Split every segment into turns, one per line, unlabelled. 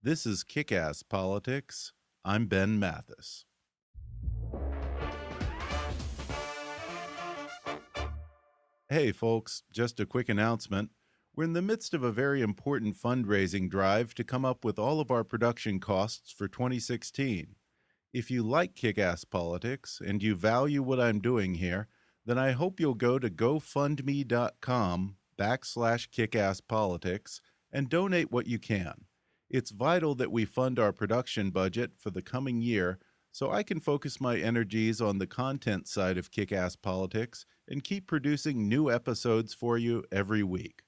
This is Kick-Ass Politics. I'm Ben Mathis. Hey folks, just a quick announcement. We're in the midst of a very important fundraising drive to come up with all of our production costs for 2016. If you like Kick-Ass Politics and you value what I'm doing here, then I hope you'll go to gofundme.com/kickasspolitics and donate what you can. It's vital that we fund our production budget for the coming year so I can focus my energies on the content side of Kick-Ass Politics and keep producing new episodes for you every week.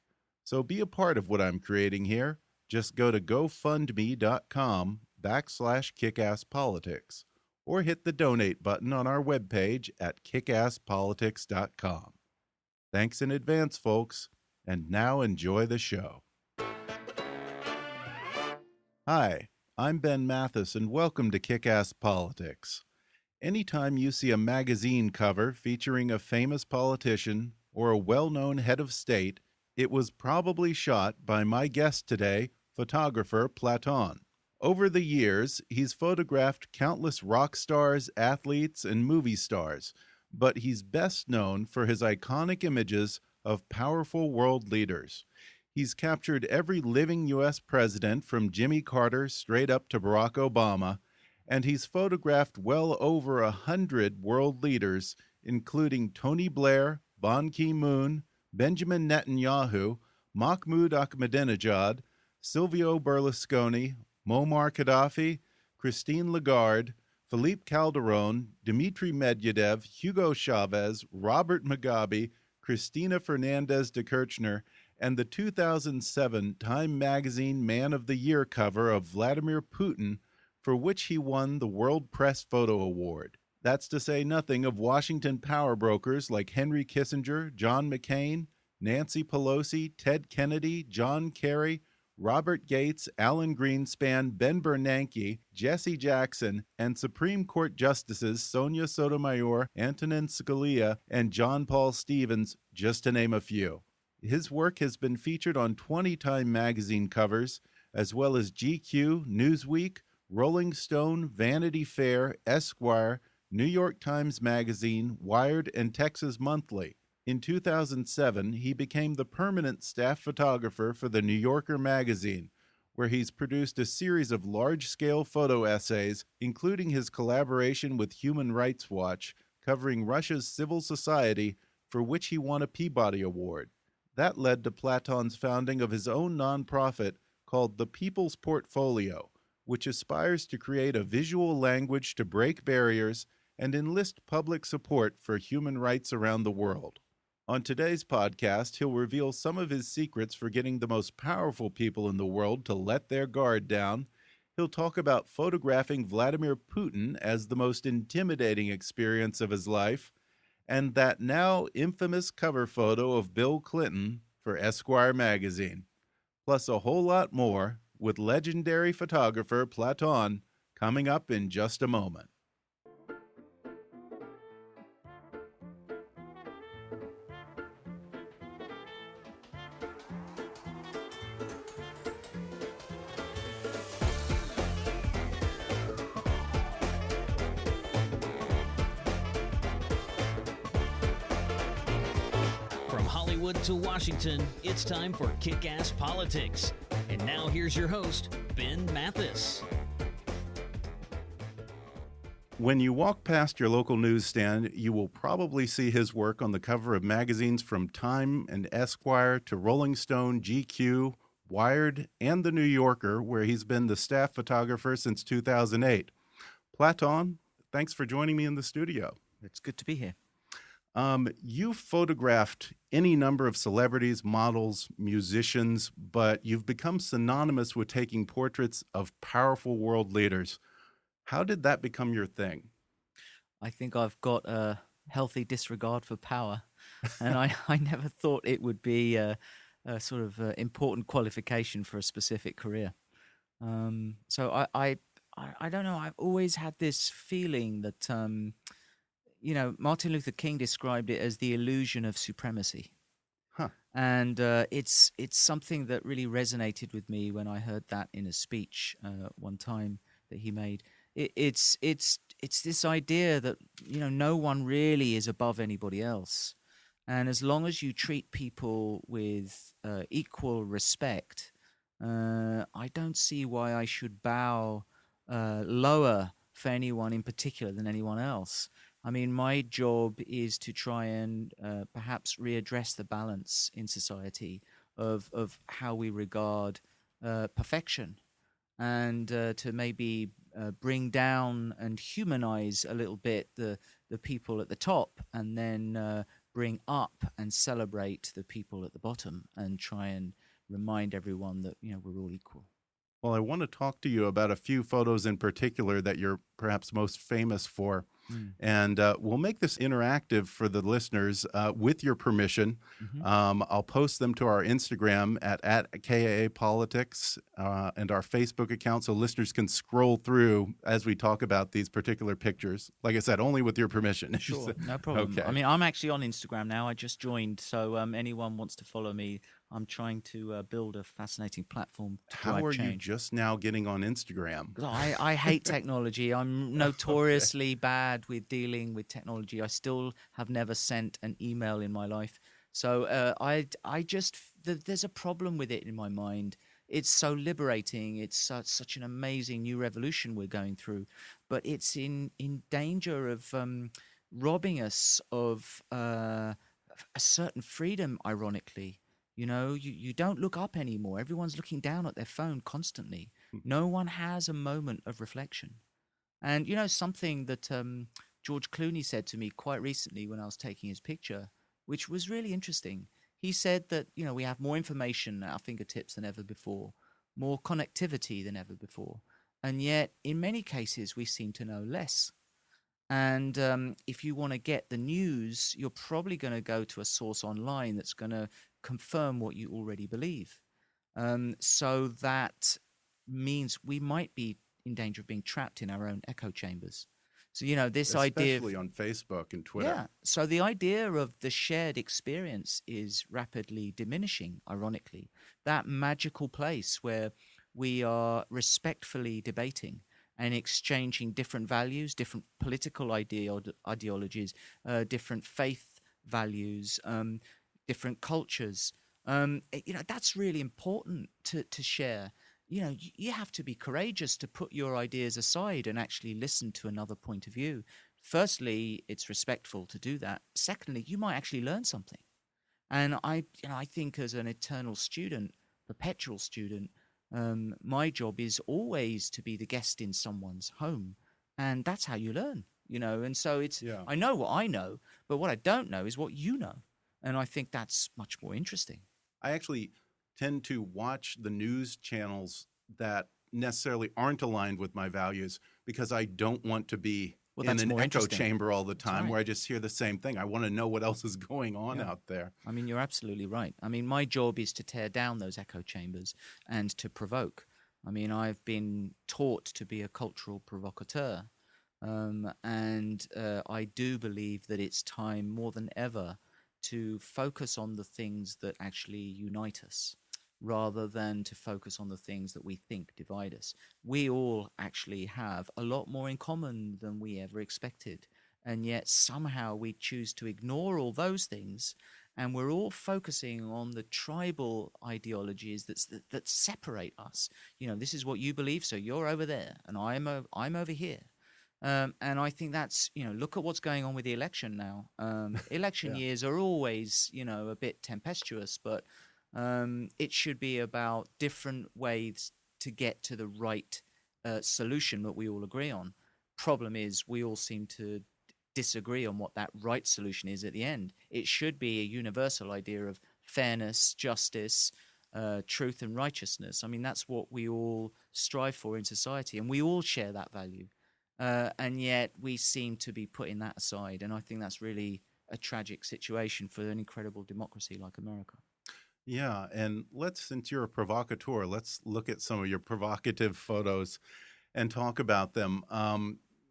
So be a part of what I'm creating here. Just go to gofundme.com/kickasspolitics or hit the donate button on our webpage at kickasspolitics.com. Thanks in advance, folks, and now enjoy the show. Hi, I'm Ben Mathis, and welcome to Kick-Ass Politics. Anytime you see a magazine cover featuring a famous politician or a well-known head of state, it was probably shot by my guest today, photographer Platon. Over the years, he's photographed countless rock stars, athletes, and movie stars, but he's best known for his iconic images of powerful world leaders. He's captured every living U.S. president from Jimmy Carter straight up to Barack Obama, and he's photographed well over 100 world leaders, including Tony Blair, Ban Ki-moon, Benjamin Netanyahu, Mahmoud Adhmadenijad, Silvio Berlusconi, Muammar Qaddafi, Christine Lagarde, Philippe Calderón, Dmitry Medvedev, Hugo Chavez, Robert Mugabe, Cristina Fernández de Kirchner, and the 2007 Time Magazine Man of the Year cover of Vladimir Putin, for which he won the World Press Photo Award. That's to say nothing of Washington power brokers like Henry Kissinger, John McCain, Nancy Pelosi, Ted Kennedy, John Kerry, Robert Gates, Alan Greenspan, Ben Bernanke, Jesse Jackson, and Supreme Court Justices Sonia Sotomayor, Antonin Scalia, and John Paul Stevens, just to name a few. His work has been featured on 20 Time magazine covers, as well as GQ, Newsweek, Rolling Stone, Vanity Fair, Esquire, New York Times Magazine, Wired, and Texas Monthly. In 2007, he became the permanent staff photographer for the New Yorker magazine, where he's produced a series of large-scale photo essays, including his collaboration with Human Rights Watch, covering Russia's civil society, for which he won a Peabody Award. That led to Platon's founding of his own nonprofit called the People's Portfolio, which aspires to create a visual language to break barriers and enlist public support for human rights around the world. On today's podcast, he'll reveal some of his secrets for getting the most powerful people in the world to let their guard down. He'll talk about photographing Vladimir Putin as the most intimidating experience of his life, and that now infamous cover photo of Bill Clinton for Esquire magazine. Plus a whole lot more with legendary photographer Platon coming up in just a moment.
To Washington, it's time for Kick-Ass Politics. And now here's your host, Ben Mathis.
When you walk past your local newsstand, you will probably see his work on the cover of magazines from Time and Esquire to Rolling Stone, GQ, Wired, and The New Yorker, where he's been the staff photographer since 2008. Platon, thanks for joining me in the studio.
It's good to be here.
You've photographed any number of celebrities, models, musicians, but you've become synonymous with taking portraits of powerful world leaders. How did that become your thing?
I think I've got a healthy disregard for power, and I never thought it would be a sort of important qualification for a specific career. So I don't know. I've always had this feeling that Martin Luther King described it as the illusion of supremacy.
Huh.
And it's something that really resonated with me when I heard that in a speech one time that he made. It's this idea that no one really is above anybody else, and as long as you treat people with equal respect, I don't see why I should bow lower for anyone in particular than anyone else. I mean, my job is to try and perhaps readdress the balance in society of how we regard perfection, and to maybe bring down and humanize a little bit the people at the top, and then bring up and celebrate the people at the bottom, and try and remind everyone that we're all equal.
Well, I want to talk to you about a few photos in particular that you're perhaps most famous for. And we'll make this interactive for the listeners with your permission. I'll post them to our Instagram at KAA Politics and our Facebook account so listeners can scroll through as we talk about these particular pictures. Like I said, only with your permission.
Sure, no problem. Okay. I mean, I'm actually on Instagram now. I just joined, so anyone wants to follow me, I'm trying to build a fascinating platform to drive change.
How are you just now getting on Instagram?
I hate technology. I'm notoriously bad with dealing with technology. I still have never sent an email in my life. So there's a problem with it in my mind. It's so liberating. It's such an amazing new revolution we're going through. But it's in danger of robbing us of a certain freedom, ironically. You don't look up anymore. Everyone's looking down at their phone constantly. No one has a moment of reflection. And something that George Clooney said to me quite recently when I was taking his picture, which was really interesting. He said that we have more information at our fingertips than ever before, more connectivity than ever before, and yet in many cases we seem to know less. And if you want to get the news, you're probably going to go to a source online that's going to confirm what you already believe. So that means we might be in danger of being trapped in our own echo chambers. So, this idea...
Especially on Facebook and Twitter.
Yeah. So the idea of the shared experience is rapidly diminishing, ironically. That magical place where we are respectfully debating and exchanging different values, different political ideologies, different faith values, different cultures. That's really important to share. You have to be courageous to put your ideas aside and actually listen to another point of view. Firstly, it's respectful to do that. Secondly, you might actually learn something. And I think as an eternal student, perpetual student, my job is always to be the guest in someone's home, and that's how you learn. And so I know what I know, but what I don't know is what you know, and I think that's much more interesting.
I actually tend to watch the news channels that necessarily aren't aligned with my values because I don't want to be in an echo chamber all the time where I just hear the same thing. I want to know what else is going on out there.
I mean, you're absolutely right. I mean, my job is to tear down those echo chambers and to provoke. I mean, I've been taught to be a cultural provocateur, and I do believe that it's time more than ever to focus on the things that actually unite us, rather than to focus on the things that we think divide us. We all actually have a lot more in common than we ever expected, and yet somehow we choose to ignore all those things, and we're all focusing on the tribal ideologies that separate us. This is what you believe, so you're over there, and I'm over here. And I think that's, look at what's going on with the election now. Election years are always, a bit tempestuous, but it should be about different ways to get to the right solution that we all agree on. Problem is, we all seem to disagree on what that right solution is at the end. It should be a universal idea of fairness, justice, truth and righteousness. I mean, that's what we all strive for in society, and we all share that value. And yet we seem to be putting that aside. And I think that's really a tragic situation for an incredible democracy like America.
Yeah, and since you're a provocateur, let's look at some of your provocative photos and talk about them.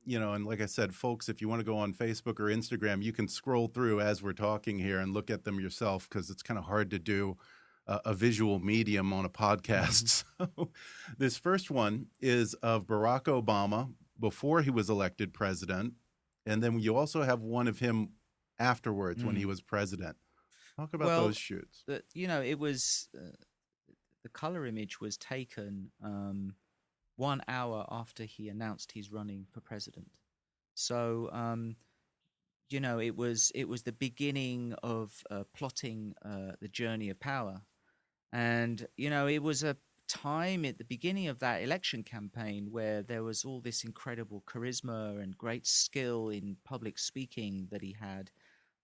you know, and like I said, folks, if you want to go on Facebook or Instagram, you can scroll through as we're talking here and look at them yourself, because it's kind of hard to do a visual medium on a podcast. So this first one is of Barack Obama before he was elected president. And then you also have one of him afterwards when he was president. Talk about those shoots.
You know, it was the color image was taken 1 hour after he announced he's running for president. So, you know, it was the beginning of plotting the journey of power. And, you know, it was a time at the beginning of that election campaign where there was all this incredible charisma and great skill in public speaking that he had.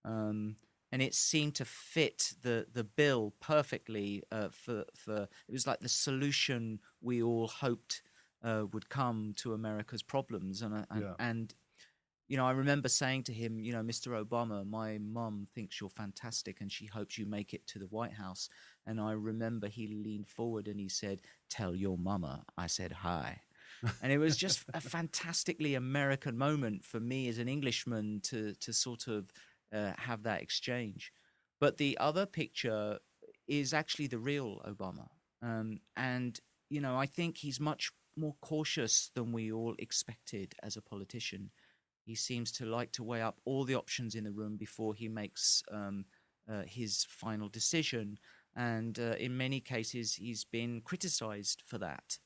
And it seemed to fit the bill perfectly for it was like the solution we all hoped would come to America's problems. And you know, I remember saying to him, you know, Mr. Obama, my mum thinks you're fantastic and she hopes you make it to the White House. And I remember he leaned forward and he said, "Tell your mama I said hi." And it was just a fantastically American moment for me as an Englishman to sort of have that exchange. But the other picture is actually the real Obama. And, you know, I think he's much more cautious than we all expected as a politician. He seems to like to weigh up all the options in the room before he makes his final decision. And in many cases, he's been criticized for that.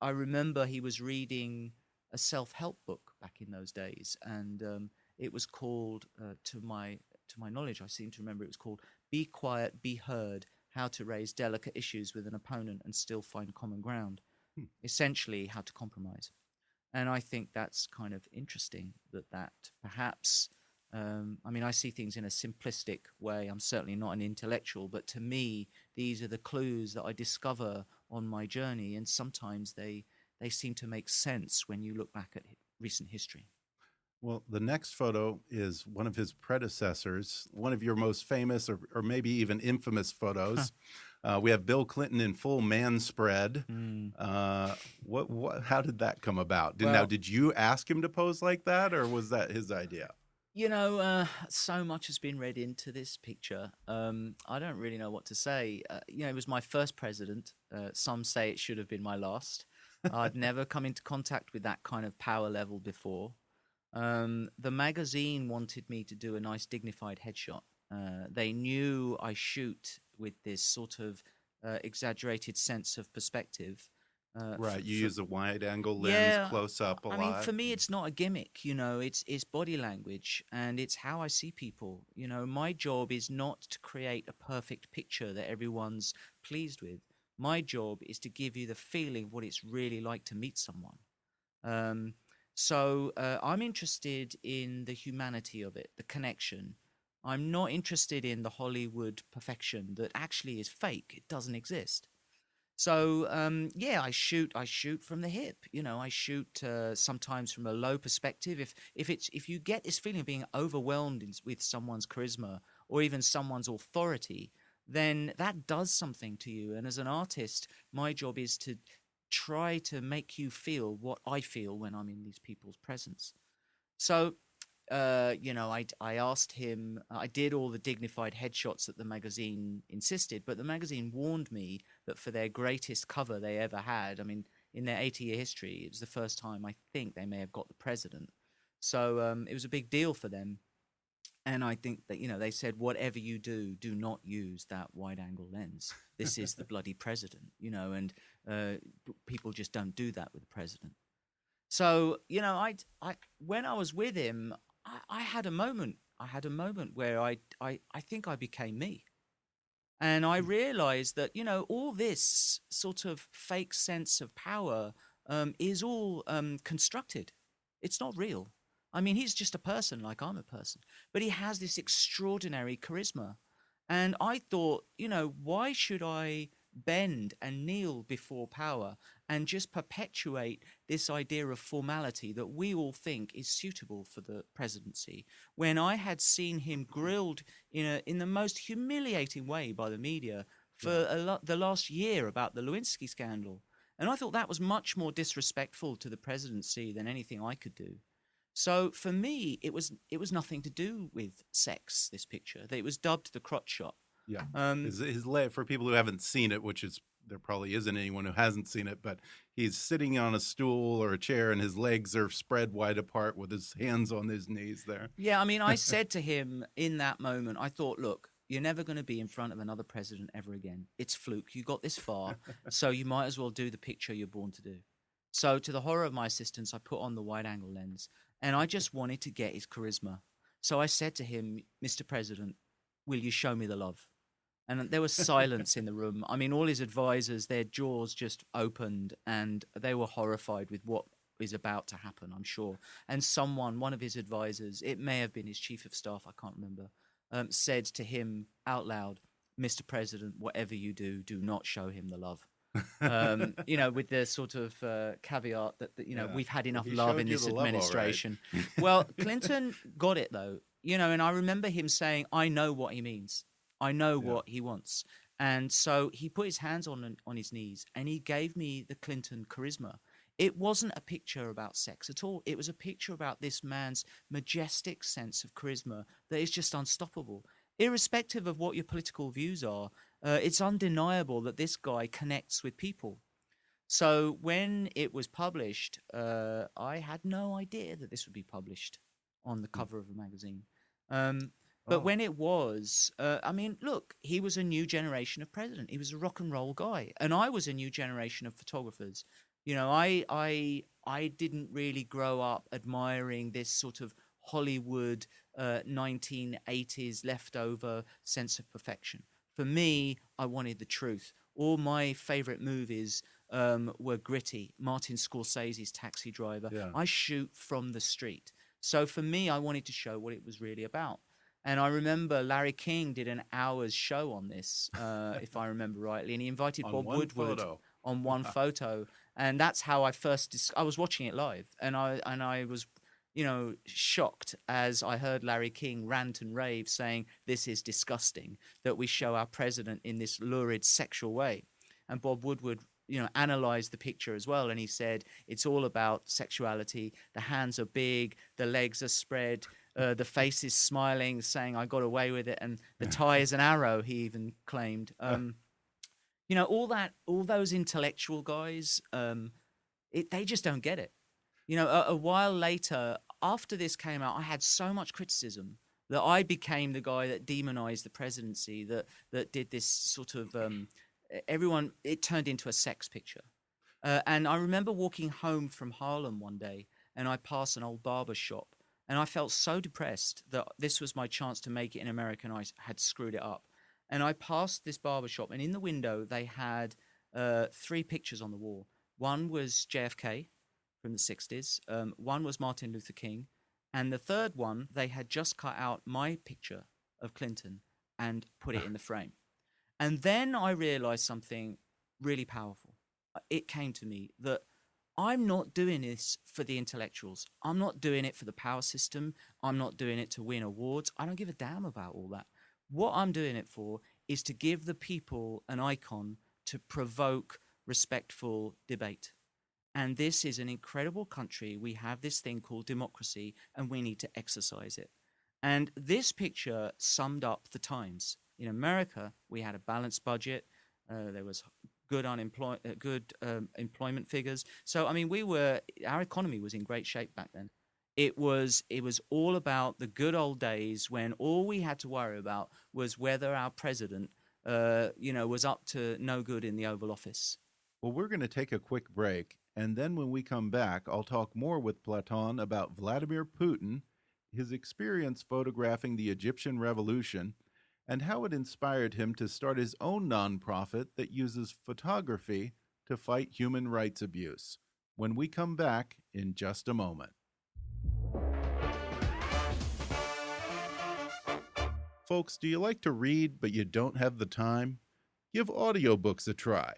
I remember he was reading a self-help book back in those days, and it was called, to my knowledge, I seem to remember it was called "Be Quiet, Be Heard: How to Raise Delicate Issues with an Opponent and Still Find Common Ground." Essentially, how to compromise. And I think that's kind of interesting that perhaps, I mean, I see things in a simplistic way. I'm certainly not an intellectual, but to me, these are the clues that I discover on my journey. And sometimes they seem to make sense when you look back at recent history.
Well, the next photo is one of his predecessors, one of your most famous or maybe even infamous photos. We have Bill Clinton in full man spread. How did that come about? Now, did you ask him to pose like that, or was that his idea?
You know, so much has been read into this picture. I don't really know what to say. You know, it was my first president. Some say it should have been my last. I'd never come into contact with that kind of power level before. The magazine wanted me to do a nice dignified headshot. They knew I shoot with this sort of exaggerated sense of perspective.
Right, you use a wide-angle lens, close up a lot.
I mean, for me, it's not a gimmick, you know, it's body language, and it's how I see people. You know, my job is not to create a perfect picture that everyone's pleased with. My job is to give you the feeling of what it's really like to meet someone. So I'm interested in the humanity of it, the connection. I'm not interested in the Hollywood perfection that actually is fake. It doesn't exist. So I shoot from the hip. You know, I shoot sometimes from a low perspective. If you get this feeling of being overwhelmed with someone's charisma or even someone's authority, then that does something to you. And as an artist, my job is to try to make you feel what I feel when I'm in these people's presence. So, you know, I asked him, I did all the dignified headshots that the magazine insisted, but the magazine warned me that for their greatest cover they ever had, I mean, in their 80-year history, it was the first time I think they may have got the president. So it was a big deal for them. And I think that, you know, they said, whatever you do, do not use that wide-angle lens. This is the bloody president, you know, and people just don't do that with the president. So, you know, I when I was with him, I had a moment. I had a moment where I think I became me. And I realized that, you know, all this sort of fake sense of power is all constructed. It's not real. I mean, he's just a person like I'm a person, but he has this extraordinary charisma. And I thought, you know, why should I bend and kneel before power and just perpetuate this idea of formality that we all think is suitable for the presidency, when I had seen him grilled in the most humiliating way by the media for the last year about the Lewinsky scandal. And I thought that was much more disrespectful to the presidency than anything I could do. So for me, it was nothing to do with sex, this picture. It was dubbed the crotch shot.
Yeah. His leg, for people who haven't seen it, which is, there probably isn't anyone who hasn't seen it, but he's sitting on a stool or a chair and his legs are spread wide apart with his hands on his knees there.
Yeah, I mean, I said to him in that moment, I thought, look, you're never going to be in front of another president ever again. It's fluke. You got this far, so you might as well do the picture you're born to do. So to the horror of my assistants, I put on the wide-angle lens, and I just wanted to get his charisma. So I said to him, Mr. President, will you show me the love? And there was silence in the room. I mean, all his advisors, their jaws just opened, and they were horrified with what is about to happen, I'm sure. And one of his advisors, it may have been his chief of staff, I can't remember, said to him out loud, Mr. President, whatever you do, do not show him the love. With the sort of caveat that we've had enough love in this administration. Right. Well, Clinton got it, though, and I remember him saying, I know what he means. I know what he wants. And so he put his hands on his knees and he gave me the Clinton charisma. It wasn't a picture about sex at all. It was a picture about this man's majestic sense of charisma that is just unstoppable. Irrespective of what your political views are, it's undeniable that this guy connects with people. So when it was published, I had no idea that this would be published on the cover of a magazine. But when it was, look, he was a new generation of president. He was a rock and roll guy. And I was a new generation of photographers. I didn't really grow up admiring this sort of Hollywood 1980s leftover sense of perfection. For me, I wanted the truth. All my favorite movies were gritty. Martin Scorsese's Taxi Driver. Yeah. I shoot from the street. So for me, I wanted to show what it was really about. And I remember Larry King did an hour's show on this, if I remember rightly, and he invited Bob Woodward on one photo. And that's how I I was watching it live, and I was, shocked as I heard Larry King rant and rave saying, this is disgusting that we show our president in this lurid sexual way. And Bob Woodward, analyzed the picture as well. And he said, it's all about sexuality. The hands are big, the legs are spread, the face is smiling, saying, I got away with it. And the tie is an arrow, he even claimed. All those intellectual guys, they just don't get it. A while later, after this came out, I had so much criticism that I became the guy that demonized the presidency, that did this sort of it turned into a sex picture. And I remember walking home from Harlem one day, and I passed an old barber shop, and I felt so depressed that this was my chance to make it in America, and I had screwed it up. And I passed this barber shop, and in the window they had 3 pictures on the wall. One was JFK from the 60s. One was Martin Luther King. And the third one, they had just cut out my picture of Clinton and put it in the frame. And then I realized something really powerful. It came to me that I'm not doing this for the intellectuals. I'm not doing it for the power system. I'm not doing it to win awards. I don't give a damn about all that. What I'm doing it for is to give the people an icon to provoke respectful debate. And this is an incredible country. We have this thing called democracy, and we need to exercise it. And this picture summed up the times. In America, we had a balanced budget. There was good employment figures. So, our economy was in great shape back then. It was all about the good old days when all we had to worry about was whether our president, was up to no good in the Oval Office.
Well, we're going to take a quick break, and then when we come back, I'll talk more with Platon about Vladimir Putin, his experience photographing the Egyptian Revolution, and how it inspired him to start his own nonprofit that uses photography to fight human rights abuse. When we come back in just a moment. Folks, do you like to read but you don't have the time? Give audiobooks a try.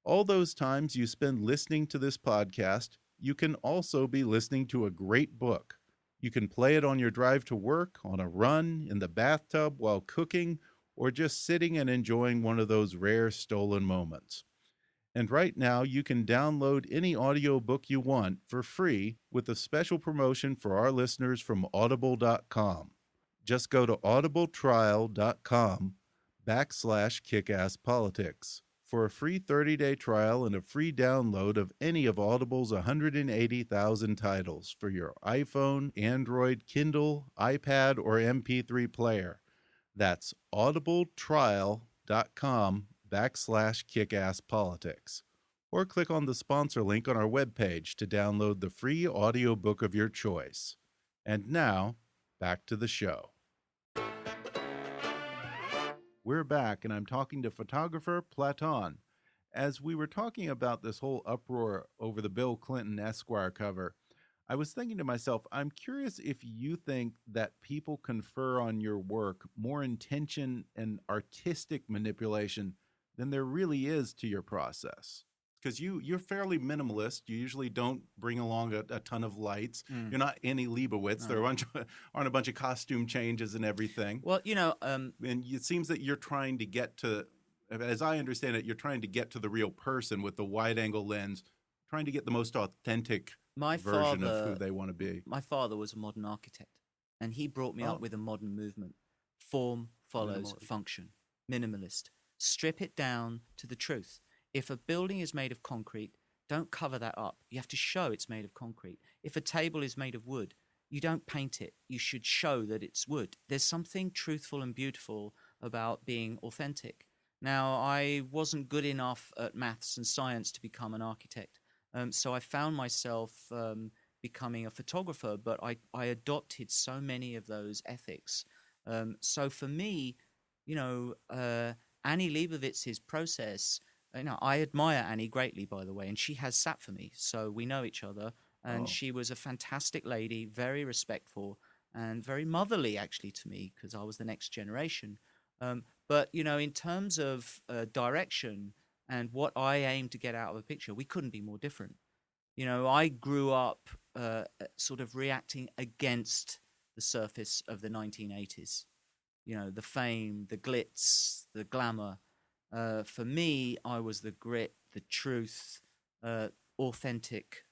All those times you spend listening to this podcast, you can also be listening to a great book. You can play it on your drive to work, on a run, in the bathtub, while cooking, or just sitting and enjoying one of those rare stolen moments. And right now, you can download any audiobook you want for free with a special promotion for our listeners from audible.com. Just go to audibletrial.com/kickasspolitics for a free 30-day trial and a free download of any of Audible's 180,000 titles for your iPhone, Android, Kindle, iPad, or MP3 player. That's audibletrial.com/kickasspolitics. Or click on the sponsor link on our webpage to download the free audiobook of your choice. And now, back to the show. We're back, and I'm talking to photographer Platon. As we were talking about this whole uproar over the Bill Clinton Esquire cover, I was thinking to myself, I'm curious if you think that people confer on your work more intention and artistic manipulation than there really is to your process. Because you're fairly minimalist. You usually don't bring along a ton of lights. You're not Annie Leibovitz. No. There aren't a bunch of costume changes and everything.
Well,
and it seems that you're trying to get to, as I understand it, you're trying to get to the real person with the wide-angle lens, trying to get the most authentic version of who they want to be.
My father was a modern architect, and he brought me up with a modern movement. Form follows function. Minimalist. Strip it down to the truth. If a building is made of concrete, don't cover that up. You have to show it's made of concrete. If a table is made of wood, you don't paint it. You should show that it's wood. There's something truthful and beautiful about being authentic. Now, I wasn't good enough at maths and science to become an architect. So I found myself becoming a photographer, but I adopted so many of those ethics. So for me, Annie Leibovitz's process, I admire Annie greatly, by the way, and she has sat for me, so we know each other. And she was a fantastic lady, very respectful, and very motherly, actually, to me, because I was the next generation. But, in terms of direction and what I aim to get out of a picture, we couldn't be more different. I grew up sort of reacting against the surface of the 1980s. The fame, the glitz, the glamour. For me, I was the grit, the truth, authentic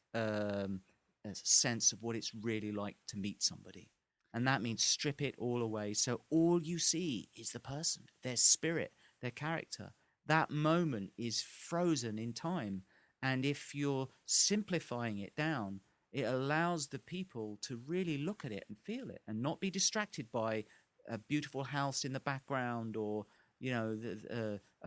sense of what it's really like to meet somebody. And that means strip it all away. So all you see is the person, their spirit, their character. That moment is frozen in time. And if you're simplifying it down, it allows the people to really look at it and feel it and not be distracted by a beautiful house in the background or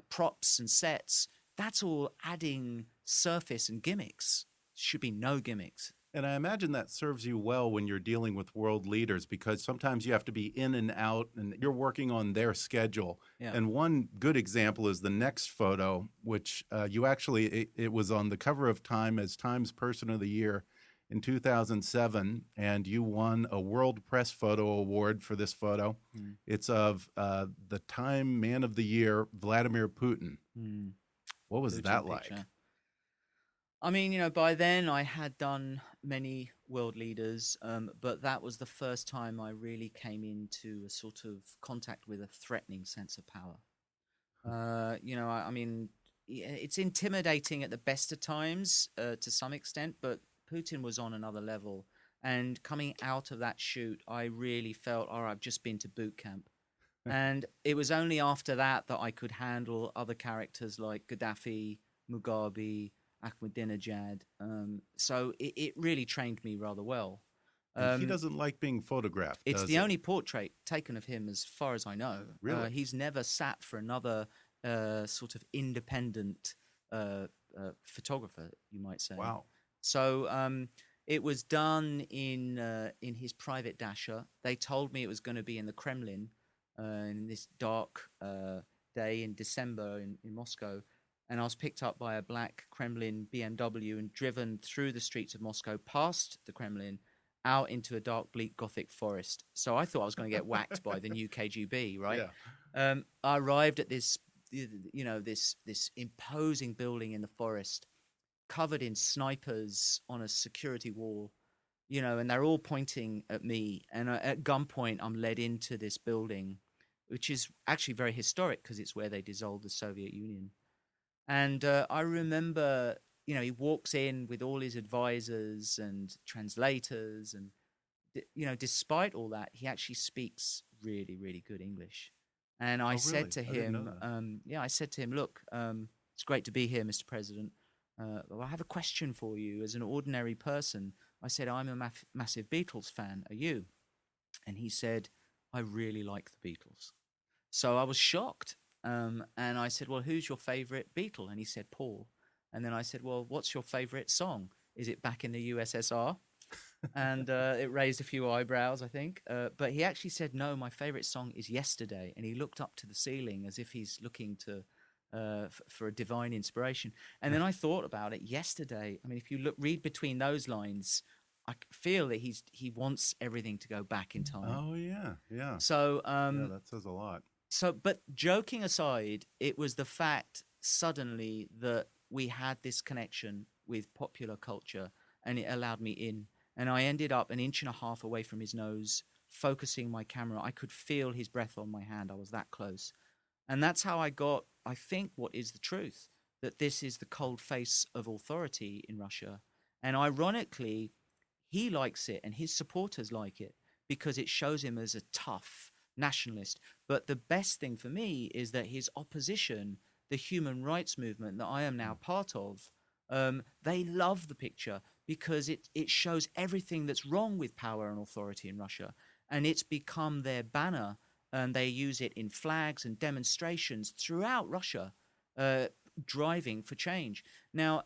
props and sets. That's all adding surface and gimmicks. Should be no gimmicks.
And I imagine that serves you well when you're dealing with world leaders, because sometimes you have to be in and out and you're working on their schedule. Yeah. And one good example is the next photo, which you actually, it was on the cover of Time as Time's Person of the Year in 2007, and you won a World Press Photo Award for this photo. It's of the Time Man of the Year, Vladimir Putin. What was that like?
I mean, by then I had done many world leaders, but that was the first time I really came into a sort of contact with a threatening sense of power. I mean, it's intimidating at the best of times to some extent, but Putin was on another level. And coming out of that shoot, I really felt, I've just been to boot camp. And it was only after that I could handle other characters like Gaddafi, Mugabe, Ahmadinejad. So it really trained me rather well.
He doesn't like being photographed.
It's the only portrait taken of him as far as I know.
Really?
He's never sat for another sort of independent photographer, you might say.
Wow.
So it was done in his private dacha. They told me it was going to be in the Kremlin in this dark day in December in Moscow. And I was picked up by a black Kremlin BMW and driven through the streets of Moscow, past the Kremlin, out into a dark, bleak Gothic forest. So I thought I was going to get whacked by the new KGB, right? Yeah. I arrived at this imposing building in the forest, covered in snipers on a security wall, and they're all pointing at me. And at gunpoint, I'm led into this building, which is actually very historic because it's where they dissolved the Soviet Union. And I remember, he walks in with all his advisors and translators, and despite all that, he actually speaks really, really good English. And I
Oh,
said
really?
to
I didn't know
him,
that.
I said to him, look, it's great to be here, Mr. President. I have a question for you as an ordinary person. I said, I'm a massive Beatles fan. Are you? And he said, I really like the Beatles. So I was shocked. And I said, well, who's your favorite Beatle? And he said, Paul. And then I said, well, what's your favorite song? Is it Back in the USSR? And it raised a few eyebrows, I think. But he actually said, no, my favorite song is Yesterday. And he looked up to the ceiling as if he's looking to for a divine inspiration. And then I thought about it. Yesterday, I mean, if you read between those lines, I feel that he wants everything to go back in time.
Oh, yeah, yeah.
So,
Yeah, that says a lot.
but joking aside, it was the fact suddenly that we had this connection with popular culture, and it allowed me in. And I ended up an inch and a half away from his nose, focusing my camera. I could feel his breath on my hand. I was that close. And that's how I got, I think, what is the truth, that this is the cold face of authority in Russia. And ironically, he likes it and his supporters like it because it shows him as a tough nationalist. But the best thing for me is that his opposition, the human rights movement that I am now part of, they love the picture because it shows everything that's wrong with power and authority in Russia. And it's become their banner, and they use it in flags and demonstrations throughout Russia, driving for change. Now,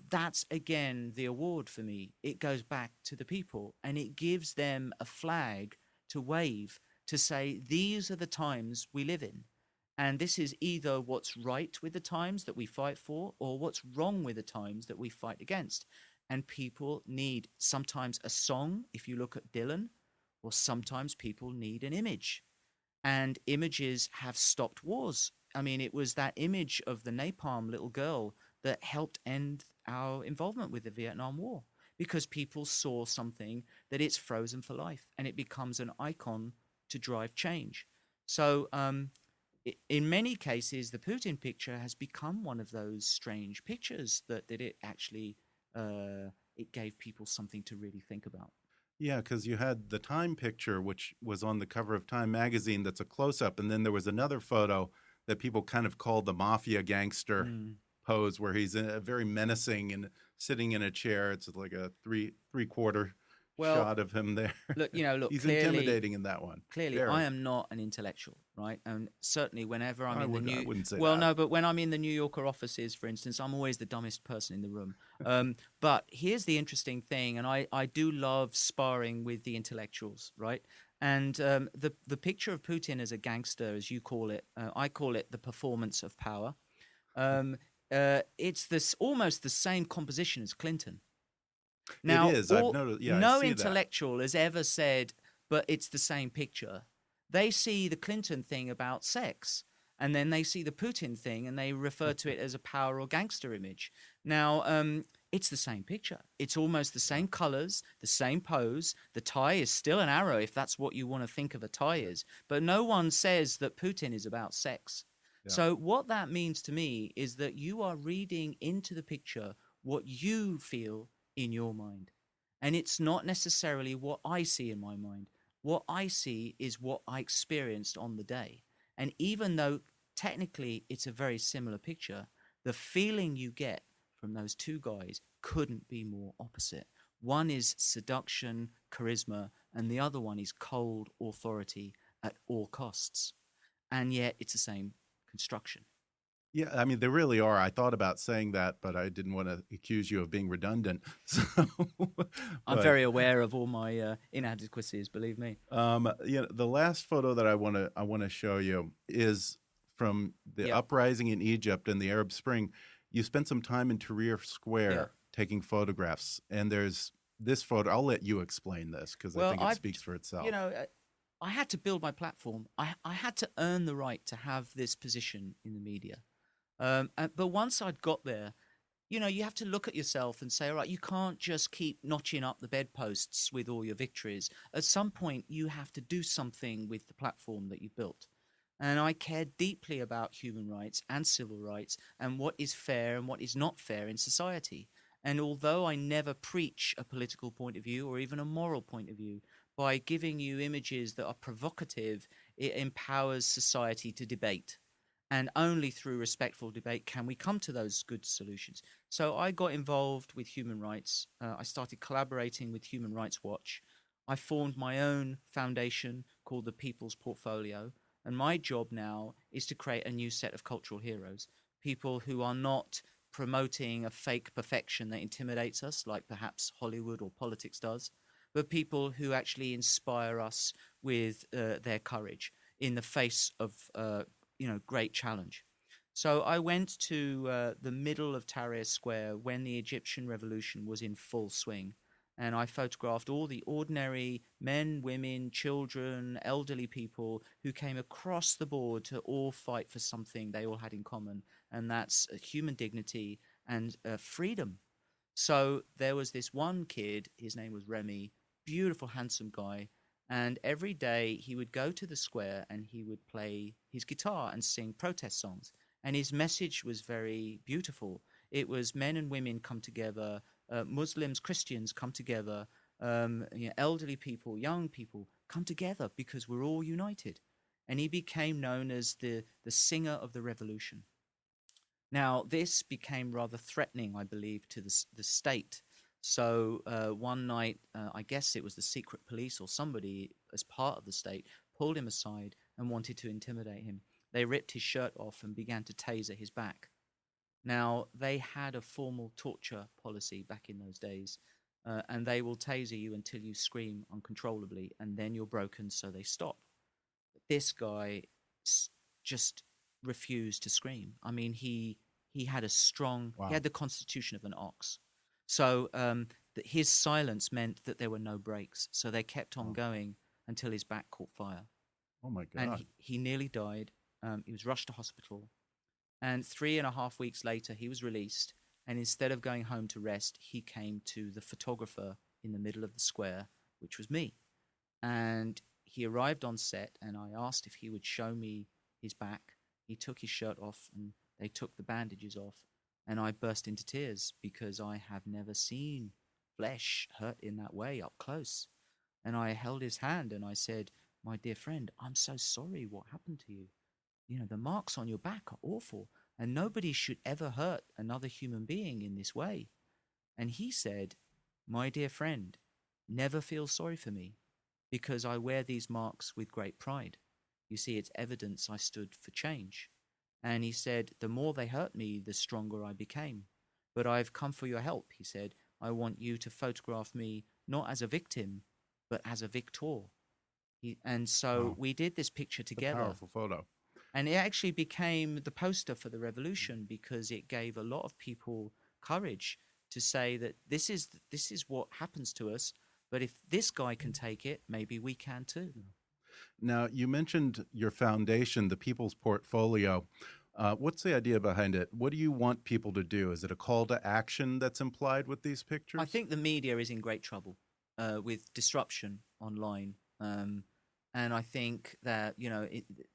that's again the award for me. It goes back to the people, and it gives them a flag to wave to say, these are the times we live in. And this is either what's right with the times that we fight for or what's wrong with the times that we fight against. And people need sometimes a song, if you look at Dylan, or sometimes people need an image. And images have stopped wars. I mean, it was that image of the napalm little girl that helped end our involvement with the Vietnam War, because people saw something that it's frozen for life and it becomes an icon to drive change. So in many cases, the Putin picture has become one of those strange pictures that it actually it gave people something to really think about.
Yeah, because you had the Time picture, which was on the cover of Time magazine, that's a close-up, and then there was another photo that people kind of called the mafia gangster pose, where he's very menacing and sitting in a chair. It's like a three-quarter shot of him there.
Look,
he's
clearly,
intimidating in that one.
Clearly,
very.
I am not an intellectual, right? And certainly, whenever I'm
I wouldn't say that.
no, but when I'm in the New Yorker offices, for instance, I'm always the dumbest person in the room. But here's the interesting thing, and I do love sparring with the intellectuals, right? And the picture of Putin as a gangster, as you call it, I call it the performance of power. It's this almost the same composition as Clinton. Now,
it is. I've noticed. Yeah,
no
I see
intellectual has ever said, but it's the same picture. They see the Clinton thing about sex, and then they see the Putin thing, and they refer to it as a power or gangster image. Now, it's the same picture. It's almost the same colors, the same pose. The tie is still an arrow, if that's what you want to think of a tie is. But no one says that Putin is about sex. Yeah. So what that means to me is that you are reading into the picture what you feel in your mind. And it's not necessarily what I see in my mind. What I see is what I experienced on the day. And even though technically it's a very similar picture, the feeling you get from those two guys couldn't be more opposite. One is seduction, charisma, and the other one is cold authority at all costs. And yet it's the same construction.
Yeah, I mean, they really are. I thought about saying that, but I didn't want to accuse you of being redundant. So,
I'm very aware of all my inadequacies, believe me.
The last photo that I want to show you is from the uprising in Egypt and the Arab Spring. You spent some time in Tahrir Square taking photographs, and there's this photo. I'll let you explain this because I think it speaks for itself.
I had to build my platform. I had to earn the right to have this position in the media. But once I'd got there, you have to look at yourself and say, all right, you can't just keep notching up the bedposts with all your victories. At some point, you have to do something with the platform that you built. And I care deeply about human rights and civil rights and what is fair and what is not fair in society. And although I never preach a political point of view or even a moral point of view, by giving you images that are provocative, it empowers society to debate. And only through respectful debate can we come to those good solutions. So I got involved with human rights. I started collaborating with Human Rights Watch. I formed my own foundation called the People's Portfolio. And my job now is to create a new set of cultural heroes, people who are not promoting a fake perfection that intimidates us, like perhaps Hollywood or politics does, but people who actually inspire us with their courage in the face of great challenge. So I went to the middle of Tahrir Square when the Egyptian revolution was in full swing. And I photographed all the ordinary men, women, children, elderly people who came across the board to all fight for something they all had in common. And that's human dignity and freedom. So there was this one kid, his name was Remy, beautiful, handsome guy. And every day he would go to the square and he would play his guitar and sing protest songs. And his message was very beautiful. It was men and women come together, Muslims, Christians come together, elderly people, young people come together because we're all united. And he became known as the singer of the revolution. Now, this became rather threatening, I believe, to the state. So one night, I guess it was the secret police or somebody as part of the state, pulled him aside and wanted to intimidate him. They ripped his shirt off and began to taser his back. Now, they had a formal torture policy back in those days, and they will taser you until you scream uncontrollably, and then you're broken, so they stop. But this guy just refused to scream. I mean, he had a strong, he had the constitution of an ox. So his silence meant that there were no breaks. So they kept on going until his back caught fire.
Oh, my God.
And he nearly died. He was rushed to hospital. And 3.5 weeks later, he was released. And instead of going home to rest, he came to the photographer in the middle of the square, which was me. And he arrived on set, and I asked if he would show me his back. He took his shirt off, and they took the bandages off. And I burst into tears because I have never seen flesh hurt in that way up close. And I held his hand and I said, "My dear friend, I'm so sorry what happened to you. You know, the marks on your back are awful, and nobody should ever hurt another human being in this way." And he said, "My dear friend, never feel sorry for me because I wear these marks with great pride. You see, it's evidence I stood for change." And he said, "The more they hurt me, the stronger I became. But I've come for your help," he said. "I want you to photograph me not as a victim, but as a victor." And so we did this picture together.
A powerful photo.
And it actually became the poster for the revolution because it gave a lot of people courage to say that this is what happens to us. But if this guy can take it, maybe we can too.
Now, you mentioned your foundation, the People's Portfolio. What's the idea behind it? What do you want people to do? Is it a call to action that's implied with these pictures?
I think the media is in great trouble with disruption online. And I think that,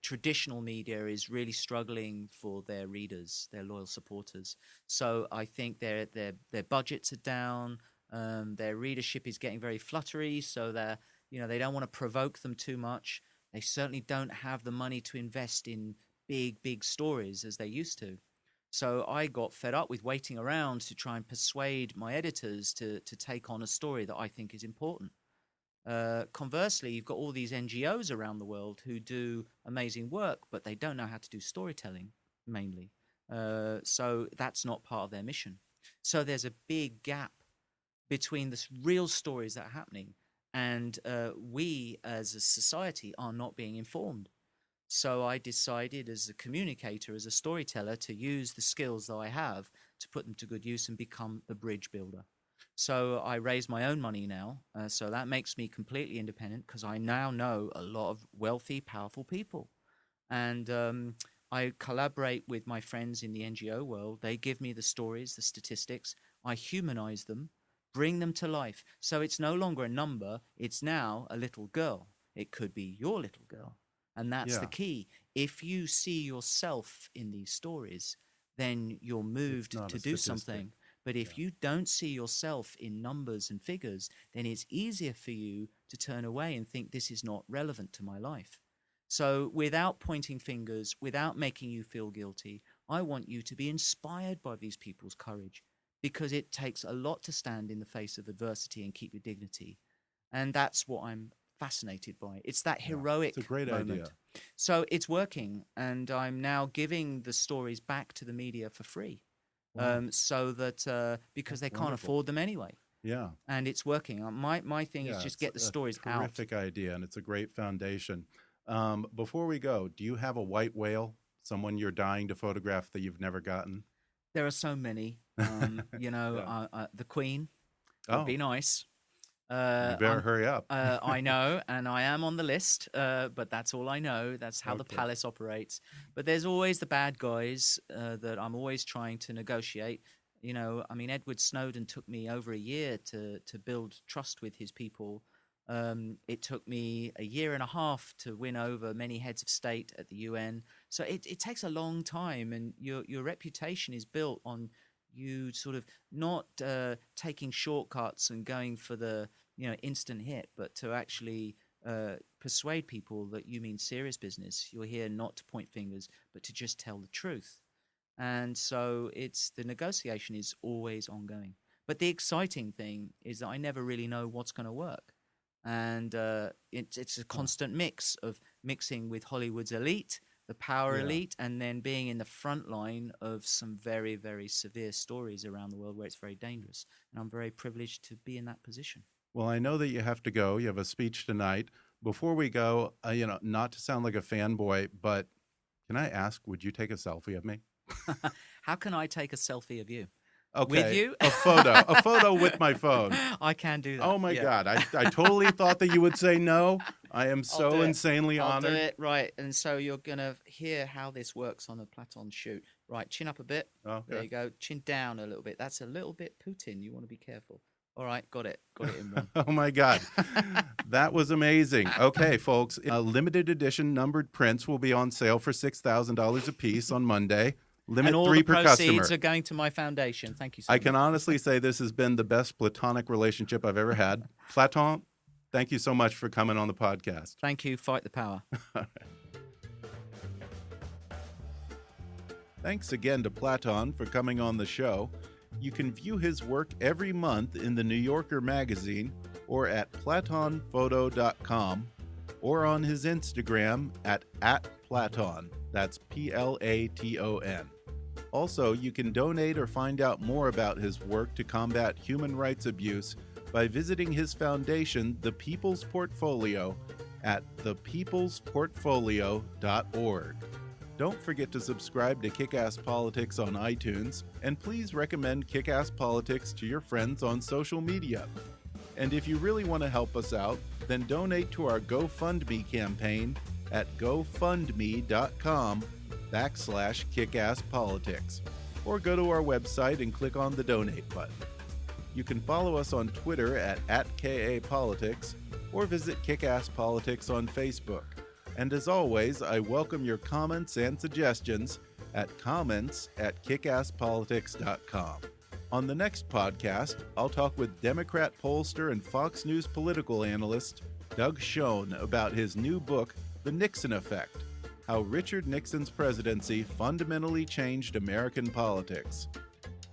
traditional media is really struggling for their readers, their loyal supporters. So I think their budgets are down. Their readership is getting very fluttery. So they don't want to provoke them too much. They certainly don't have the money to invest in big stories as they used to. So I got fed up with waiting around to try and persuade my editors to take on a story that I think is important. Conversely, you've got all these NGOs around the world who do amazing work, but they don't know how to do storytelling, mainly. So that's not part of their mission. So there's a big gap between the real stories that are happening and we as a society are not being informed. So I decided as a communicator, as a storyteller, to use the skills that I have to put them to good use and become the bridge builder. So I raise my own money now. So that makes me completely independent because I now know a lot of wealthy, powerful people. And I collaborate with my friends in the NGO world. They give me the stories, the statistics. I humanize them, bring them to life. So it's no longer a number. It's now a little girl. It could be your little girl. And that's the key. if you see yourself in these stories, then you're moved to do something. But if you don't see yourself in numbers and figures, then it's easier for you to turn away and think this is not relevant to my life. So without pointing fingers, without making you feel guilty, I want you to be inspired by these people's courage, because it takes a lot to stand in the face of adversity and keep your dignity. And that's what I'm fascinated by. It's that heroic
it's a great
moment.
idea.
So it's working, and I'm now giving the stories back to the media for free. So that because they can't afford them anyway.
Yeah.
And it's working. My thing is just get the stories out.
Terrific idea, and it's a great foundation. Before we go, do you have a white whale, someone you're dying to photograph that you've never gotten?
There are so many. The Queen would be nice.
You better hurry up.
I know, and I am on the list, but that's all I know. That's how the palace operates. But there's always the bad guys that I'm always trying to negotiate. Edward Snowden took me over a year to build trust with his people. It took me a year and a half to win over many heads of state at the UN. So it takes a long time, and your reputation is built on you sort of not taking shortcuts and going for the instant hit, but to actually persuade people that you mean serious business. You're here not to point fingers, but to just tell the truth. And so the negotiation is always ongoing. But the exciting thing is that I never really know what's going to work. And it's a constant mixing with Hollywood's elite, the power elite, and then being in the front line of some very, very severe stories around the world where it's very dangerous. And I'm very privileged to be in that position.
Well, I know that you have to go. You have a speech tonight. Before we go, not to sound like a fanboy, but can I ask, would you take a selfie of me?
How can I take a selfie of you?
Okay.
With you?
A photo with my phone.
I can do that.
Oh my God. I totally thought that you would say no. I am so insanely
I'll
honored.
do it. Right. And so you're going to hear how this works on a Platon shoot. Right. Chin up a bit.
Okay.
There you go. Chin down a little bit. That's a little bit Putin. You want to be careful. All right. Got it. Got it in one.
Oh my God. That was amazing. Okay, folks. A limited edition numbered prints will be on sale for $6,000 a piece on Monday. Limit
and all
3
the
per
proceeds
customer.
are going to my foundation. Thank you so
I
much.
can honestly say this has been the best platonic relationship I've ever had. Platon, thank you so much for coming on the podcast.
Thank you. Fight the power.
Thanks again to Platon for coming on the show. You can view his work every month in the New Yorker magazine or at platonphoto.com or on his Instagram at Platon. That's Platon. Also, you can donate or find out more about his work to combat human rights abuse by visiting his foundation, The People's Portfolio, at thepeoplesportfolio.org. Don't forget to subscribe to Kick-Ass Politics on iTunes, and please recommend Kick-Ass Politics to your friends on social media. And if you really want to help us out, then donate to our GoFundMe campaign at gofundme.com/kickasspolitics, or go to our website and click on the donate button. You can follow us on Twitter at @KAPolitics, or visit Kick-Ass Politics on Facebook. And as always, I welcome your comments and suggestions at comments@kickasspolitics.com. On the next podcast, I'll talk with Democrat pollster and Fox News political analyst Doug Schoen about his new book, The Nixon Effect: How Richard Nixon's Presidency Fundamentally Changed American Politics.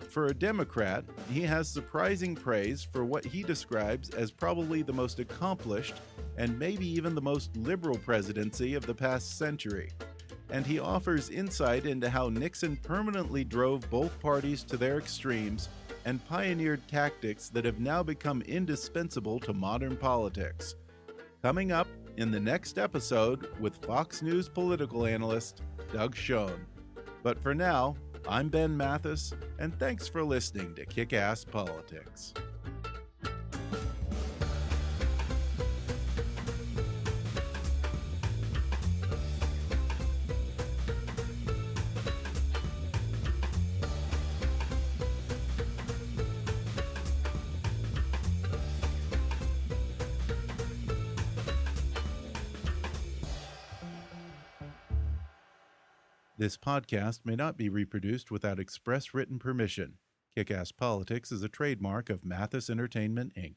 For a Democrat, he has surprising praise for what he describes as probably the most accomplished and maybe even the most liberal presidency of the past century. And he offers insight into how Nixon permanently drove both parties to their extremes and pioneered tactics that have now become indispensable to modern politics. Coming up in the next episode with Fox News political analyst Doug Schoen. But for now, I'm Ben Mathis, and thanks for listening to Kick-Ass Politics. This podcast may not be reproduced without express written permission. Kick-Ass Politics is a trademark of Mathis Entertainment, Inc.